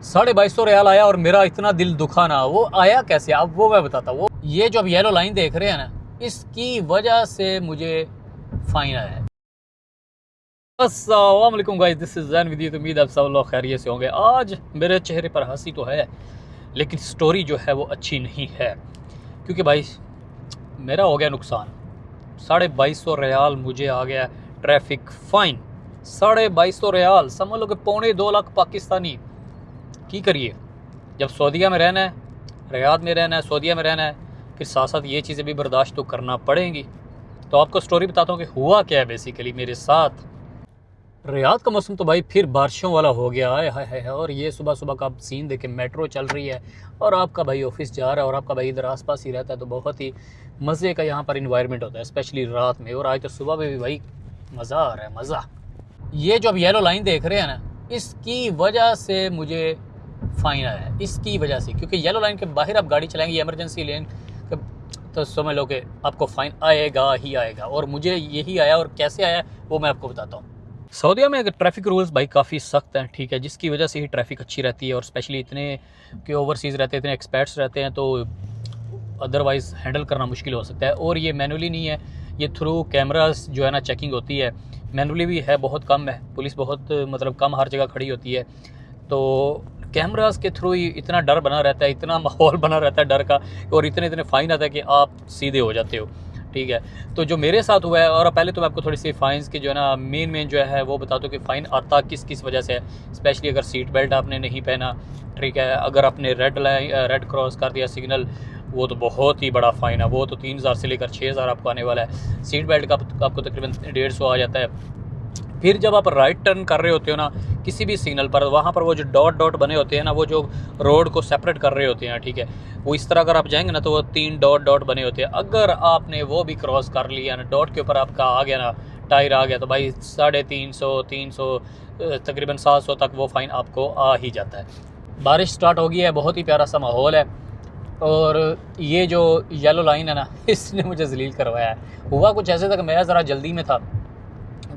2250 रियाल आया और मेरा इतना दिल दुखा ना। वो आया कैसे, अब वो मैं बताता हूँ। वो ये जो अब येलो लाइन देख रहे हैं ना, इसकी वजह से मुझे फाइन आया है। अस्सलाम वालेकुम guys, this is Jain with you. तो उम्मीद आप सब लोग खैरियत से होंगे। आज मेरे चेहरे पर हंसी तो है, लेकिन स्टोरी जो है वो अच्छी नहीं है, क्योंकि भाई मेरा हो गया नुकसान। 2250 रियाल मुझे आ गया ट्रैफिक फ़ाइन। 2250 रियाल, समझ लो कि 2.25 लाख पाकिस्तानी। की करिए, जब सऊदीया में रहना है, रियाद में रहना है, सऊदीया में रहना है, फिर साथ साथ ये चीज़ें भी बर्दाश्त तो करना पड़ेंगी। तो आपको स्टोरी बताता हूँ कि हुआ क्या है बेसिकली मेरे साथ। रियाद का मौसम तो भाई फिर बारिशों वाला हो गया है। और ये सुबह सुबह का आप सीन देखें, मेट्रो चल रही है और आपका भाई ऑफिस जा रहा है और आपका भाई इधर आसपास ही रहता है, तो बहुत ही मज़े का यहाँ पर इन्वायरमेंट होता है, स्पेशली रात में। और आज तो सुबह में भी भाई मज़ा आ रहा है, मज़ा। ये जो अब येलो लाइन देख रहे हैं ना, इसकी वजह से मुझे फ़ाइन आया है, इसकी वजह से। क्योंकि येलो लाइन के बाहर आप गाड़ी चलाएंगे, इमरजेंसी लेन, तो समझ लो कि आपको फ़ाइन आएगा ही आएगा। और मुझे यही आया, और कैसे आया वो मैं आपको बताता हूँ। सऊदीया में ट्रैफिक रूल्स भाई काफ़ी सख्त हैं, ठीक है, जिसकी वजह से ही ट्रैफिक अच्छी रहती है। और स्पेशली इतने के ओवरसीज़ रहते हैं, इतने एक्सपर्ट्स रहते हैं, तो अदरवाइज़ हैंडल करना मुश्किल हो सकता है। और ये मैनुअली नहीं है, ये थ्रू कैमरास जो है ना चेकिंग होती है। मैनुअली भी है, बहुत कम है, पुलिस बहुत मतलब कम हर जगह खड़ी होती है, तो कैमरास के थ्रू ही इतना डर बना रहता है, इतना माहौल बना रहता है डर का, और इतने इतने फ़ाइन आता है कि आप सीधे हो जाते हो, ठीक है। तो जो मेरे साथ हुआ है, और पहले तो मैं आपको थोड़ी सी फ़ाइन्स की जो है ना मेन जो है वो बता दूँ कि फ़ाइन आता किस किस वजह से है। स्पेशली अगर सीट बेल्ट आपने नहीं पहना, ठीक है, अगर आपने रेड क्रॉस कर दिया सिग्नल, वो तो बहुत ही बड़ा फ़ाइन है। वो तो 3000 से लेकर 6000 आपको आने वाला है। सीट बेल्ट का आपको तकरीबन 150 आ जाता है। फिर जब आप राइट टर्न कर रहे होते हो ना किसी भी सिग्नल पर, वहाँ पर वो जो डॉट डॉट बने होते हैं ना, वो जो रोड को सेपरेट कर रहे होते हैं, ठीक है, वो इस तरह अगर आप जाएंगे ना तो वो 3 डॉट डॉट बने होते हैं। अगर आपने वो भी क्रॉस कर लिया ना, डॉट के ऊपर आपका आ गया ना, टायर आ गया, तो भाई 350 300 तकरीबन 700 तक वो फ़ाइन आपको आ ही जाता है। बारिश स्टार्ट हो गई है, बहुत ही प्यारा सा माहौल है। और ये जो येलो लाइन है ना, इसने मुझे जलील करवाया है। हुआ कुछ ऐसे था कि मैं ज़रा जल्दी में था,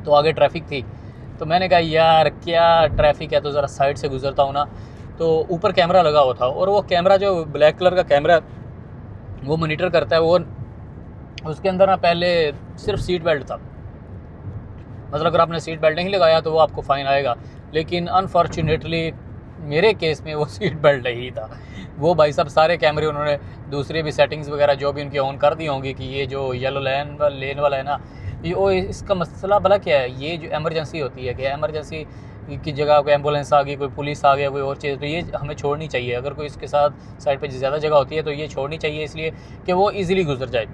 तो आगे ट्रैफिक थी, तो मैंने कहा यार क्या ट्रैफिक है, तो ज़रा साइड से गुजरता हूँ ना। तो ऊपर कैमरा लगा हुआ था, और वो कैमरा जो ब्लैक कलर का कैमरा वो मॉनिटर करता है, वो उसके अंदर ना पहले सिर्फ सीट बेल्ट था। मतलब अगर आपने सीट बेल्ट नहीं लगाया तो वो आपको फ़ाइन आएगा, लेकिन अनफॉर्चुनेटली मेरे केस में वो सीट बेल्ट नहीं था। वो भाई साहब सारे कैमरे उन्होंने दूसरे भी सेटिंग्स वगैरह जो भी उनकी ऑन कर दी होंगी कि ये जो येलो लेन वाला है ना, ये ओ इसका मसला भला क्या है। ये जो एमरजेंसी होती है कि एमरजेंसी की जगह कोई एम्बुलेंस आ गई, कोई पुलिस आ गया, कोई और चीज़, तो ये हमें छोड़नी चाहिए। अगर कोई इसके साथ साइड पे ज़्यादा जगह होती है तो ये छोड़नी चाहिए, इसलिए कि वो ईज़िली गुजर जाए।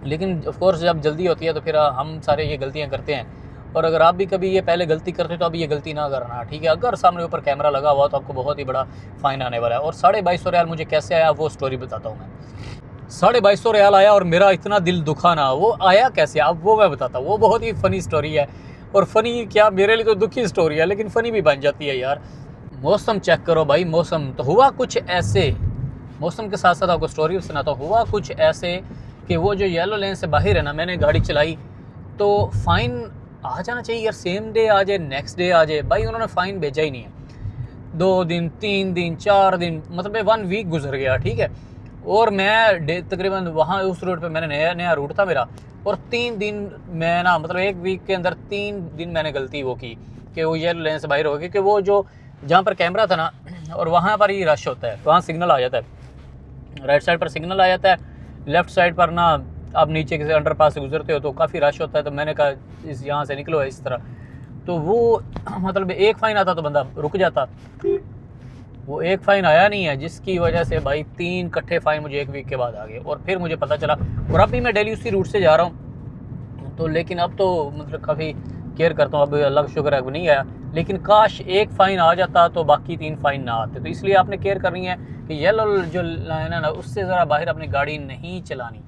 लेकिन ऑफ कोर्स जब जल्दी होती है तो फिर हम सारे ये गलतियाँ करते हैं। और अगर आप भी कभी ये पहले गलती करते हो तो अभी ये गलती ना करना, ठीक है। अगर सामने ऊपर कैमरा लगा हुआ तो आपको बहुत ही बड़ा फ़ाइन आने वाला है। और 2250 रियाल मुझे कैसे आया वो स्टोरी बताता हूँ मैं। 2250 रियाल आया और मेरा इतना दिल दुखा ना। वो आया कैसे, अब वो मैं बताता हूँ। वो बहुत ही फ़नी स्टोरी है, और फ़नी क्या, मेरे लिए तो दुखी स्टोरी है, लेकिन फ़नी भी बन जाती है यार। मौसम चेक करो भाई, मौसम तो हुआ कुछ ऐसे, मौसम के साथ साथ आपको स्टोरी भी सुनाता हूँ। हुआ कुछ ऐसे कि वो जो येलो लेन से बाहर है ना, मैंने गाड़ी चलाई, तो फ़ाइन आ जाना चाहिए यार, सेम डे आ जाए, नेक्स्ट डे आ जाए। भाई उन्होंने फ़ाइन भेजा ही नहीं है। 2 दिन 3 दिन 4 दिन, मतलब 1 वीक गुजर गया, ठीक है। और मैं तकरीबन वहाँ उस रोड पे मैंने नया रूट था मेरा, और 3 दिन मैं ना, मतलब 1 वीक के अंदर 3 दिन मैंने गलती वो की कि वो येलो लेन से बाहर हो गई। कि वो जो जहाँ पर कैमरा था ना, और वहाँ पर ही रश होता है, वहाँ सिग्नल आ जाता है, राइट साइड पर सिग्नल आ जाता है, लेफ़्ट साइड पर ना आप नीचे किसी अंडरपास से गुजरते हो तो काफ़ी रश होता है। तो मैंने कहा इस यहाँ से निकलो इस तरह, तो वो मतलब एक फ़ाइन आता तो बंदा रुक जाता। वो एक फ़ाइन आया नहीं है, जिसकी वजह से भाई 3 इकट्ठे फ़ाइन मुझे 1 वीक के बाद आ गए। और फिर मुझे पता चला, और अब भी मैं डेली उसी रूट से जा रहा हूँ, तो लेकिन अब तो मतलब काफ़ी केयर करता हूँ। अब अल्लाह का शुक्र है अब नहीं आया, लेकिन काश एक फ़ाइन आ जाता तो बाकी 3 फ़ाइन ना आते। तो इसलिए आपने केयर करनी है कि येलो जो लाइन है ना, उससे ज़रा बाहर अपनी गाड़ी नहीं चलानी।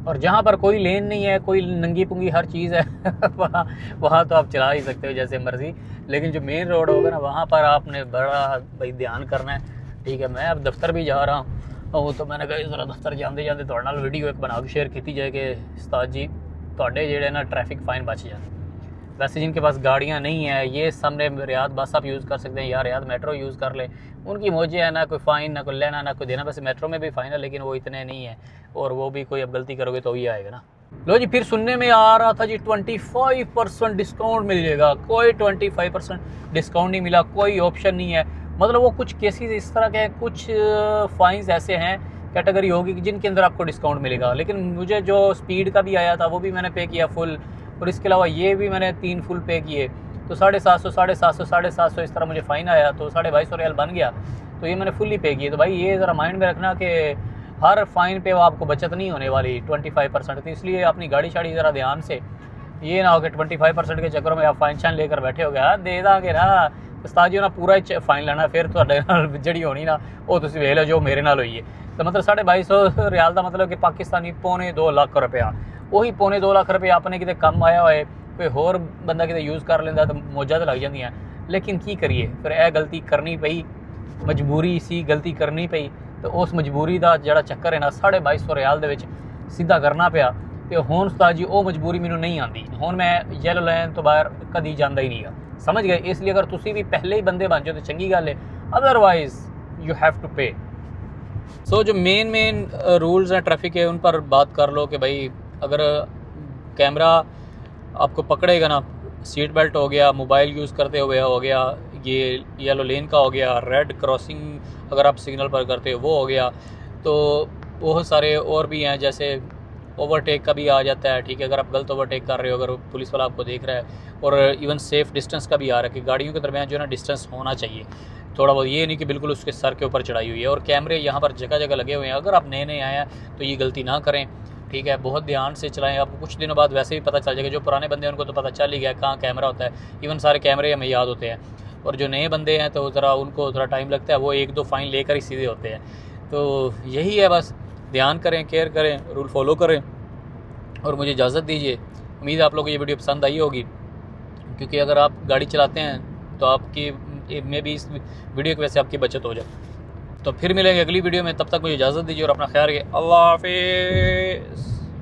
और जहाँ पर कोई लेन नहीं है, कोई नंगी पुंगी हर चीज़ है वहाँ तो आप चला ही सकते हो जैसे मर्ज़ी। लेकिन जो मेन रोड होगा ना, वहाँ पर आपने बड़ा भाई ध्यान करना है, ठीक है। मैं अब दफ्तर भी जा रहा हूँ, तो मैंने कहा ज़रा दफ्तर जाते जाते थोड़े नाल वीडियो एक बना के शेयर की जाए कि उस्ताद जी ਤੁਹਾਡੇ ਜਿਹੜੇ ना ट्रैफिक फाइन बच जाए। वैसे जिनके पास गाड़ियाँ नहीं है, ये सामने रियाद बस आप यूज़ कर सकते हैं या रियाद मेट्रो यूज़ कर लें, उनकी मौजें है, ना कोई फ़ाइन, ना कोई लेना, ना कोई देना। वैसे मेट्रो में भी फ़ाइन है, लेकिन वो इतने नहीं है, और वो भी कोई अब गलती करोगे तो ही आएगा ना। लो जी, फिर सुनने में आ रहा था जी 25% डिस्काउंट मिल जाएगा। कोई 25% डिस्काउंट नहीं मिला, कोई ऑप्शन नहीं है। मतलब वो कुछ केसेस इस तरह के, कुछ फ़ाइन्स ऐसे हैं, कैटेगरी होगी कि जिनके अंदर आपको डिस्काउंट मिलेगा। लेकिन मुझे जो स्पीड का भी आया था वो भी मैंने पे किया फुल, और इसके अलावा ये भी मैंने 3 फुल पे किए, तो 750, 750 इस तरह मुझे फ़ाइन आया, तो 2250 रियाल बन गया। तो ये मैंने फुल्ली पे किए। तो भाई ये ज़रा माइंड में रखना कि हर फ़ाइन पे वो आपको बचत नहीं होने वाली 25%। तो इसलिए अपनी गाड़ी शाड़ी ज़रा ध्यान से, ये ना हो कि 25% के चक्करों में आप फ़ाइन शाइन लेकर बैठे हो गए। दे देंगे ना उस्ताद जी ना, पूरा ही फ़ाइन लेना, फिर ਤੁਹਾਡੇ ਨਾਲ ਜਿਹੜੀ ਹੋਣੀ ਨਾ ਉਹ ਤੁਸੀਂ ਵੇਖ ਲਓ ਜੋ ਮੇਰੇ ਨਾਲ ਹੋਈ ਹੈ। तो मतलब 2250 रियाल का मतलब कि पाकिस्तानी 2.25 लाख रुपया, ਉਹੀ 2.25 लाख रुपया अपने किते कम आया होए, कोई होर बंदा किते यूज़ कर लेंदा तो मौजा तो लग जांदियां। लेकिन की करिए, फिर यह गलती करनी पई, मजबूरी सी, गलती करनी पई। तो उस मजबूरी का जिहड़ा चक्कर है ना 2250 रियाल दे विच सीधा करना पिया। तो हुण उस्ताद जी वो मजबूरी मैनूं नहीं आती। हुण मैं येलो लाइन तो बाहर कदी जांदा ही नहीं गा, समझ गए। इसलिए अगर तुसी भी पहले ही बंदे बन जाओ तो चंगी गल है, अदरवाइज यू हैव टू पे। सो जो मेन रूल्स हैं ट्रैफिक के, उन पर बात कर लो कि भाई अगर कैमरा आपको पकड़ेगा ना, सीट बेल्ट हो गया, मोबाइल यूज़ करते हुए हो गया, ये येलो लेन का हो गया, रेड क्रॉसिंग अगर आप सिग्नल पर करते हो वो हो गया, तो बहुत सारे और भी हैं, जैसे ओवरटेक का भी आ जाता है। ठीक है, अगर आप गलत ओवरटेक कर रहे हो, अगर पुलिस वाला आपको देख रहा है, और इवन सेफ़ डिस्टेंस का भी आ रहा है कि गाड़ियों के दरमियान जो है ना डिस्टेंस होना चाहिए थोड़ा बहुत, ये नहीं कि बिल्कुल उसके सर के ऊपर चढ़ाई हुई है। और कैमरे यहाँ पर जगह जगह लगे हुए हैं। अगर आप नए नए आए हैं तो ये गलती ना करें, ठीक है, बहुत ध्यान से चलाएं। आपको कुछ दिनों बाद वैसे भी पता चल जाएगा। जो पुराने बंदे हैं उनको तो पता चल ही गया कहाँ कैमरा होता है, इवन सारे कैमरे हमें याद होते हैं। और जो नए बंदे हैं तो ज़रा उनको थोड़ा टाइम लगता है, वो 1-2 फ़ाइन लेकर ही सीधे होते हैं। तो यही है, बस ध्यान करें, केयर करें, रूल फॉलो करें, और मुझे इजाज़त दीजिए। उम्मीद है आप लोगों को ये वीडियो पसंद आई होगी, क्योंकि अगर आप गाड़ी चलाते हैं तो आपकी में भी इस वीडियो की वजह से आपकी बचत हो जाए। तो फिर मिलेंगे अगली वीडियो में, तब तक मुझे इजाज़त दीजिए और अपना ख्याल रखिए। अल्लाह हाफ़िज़।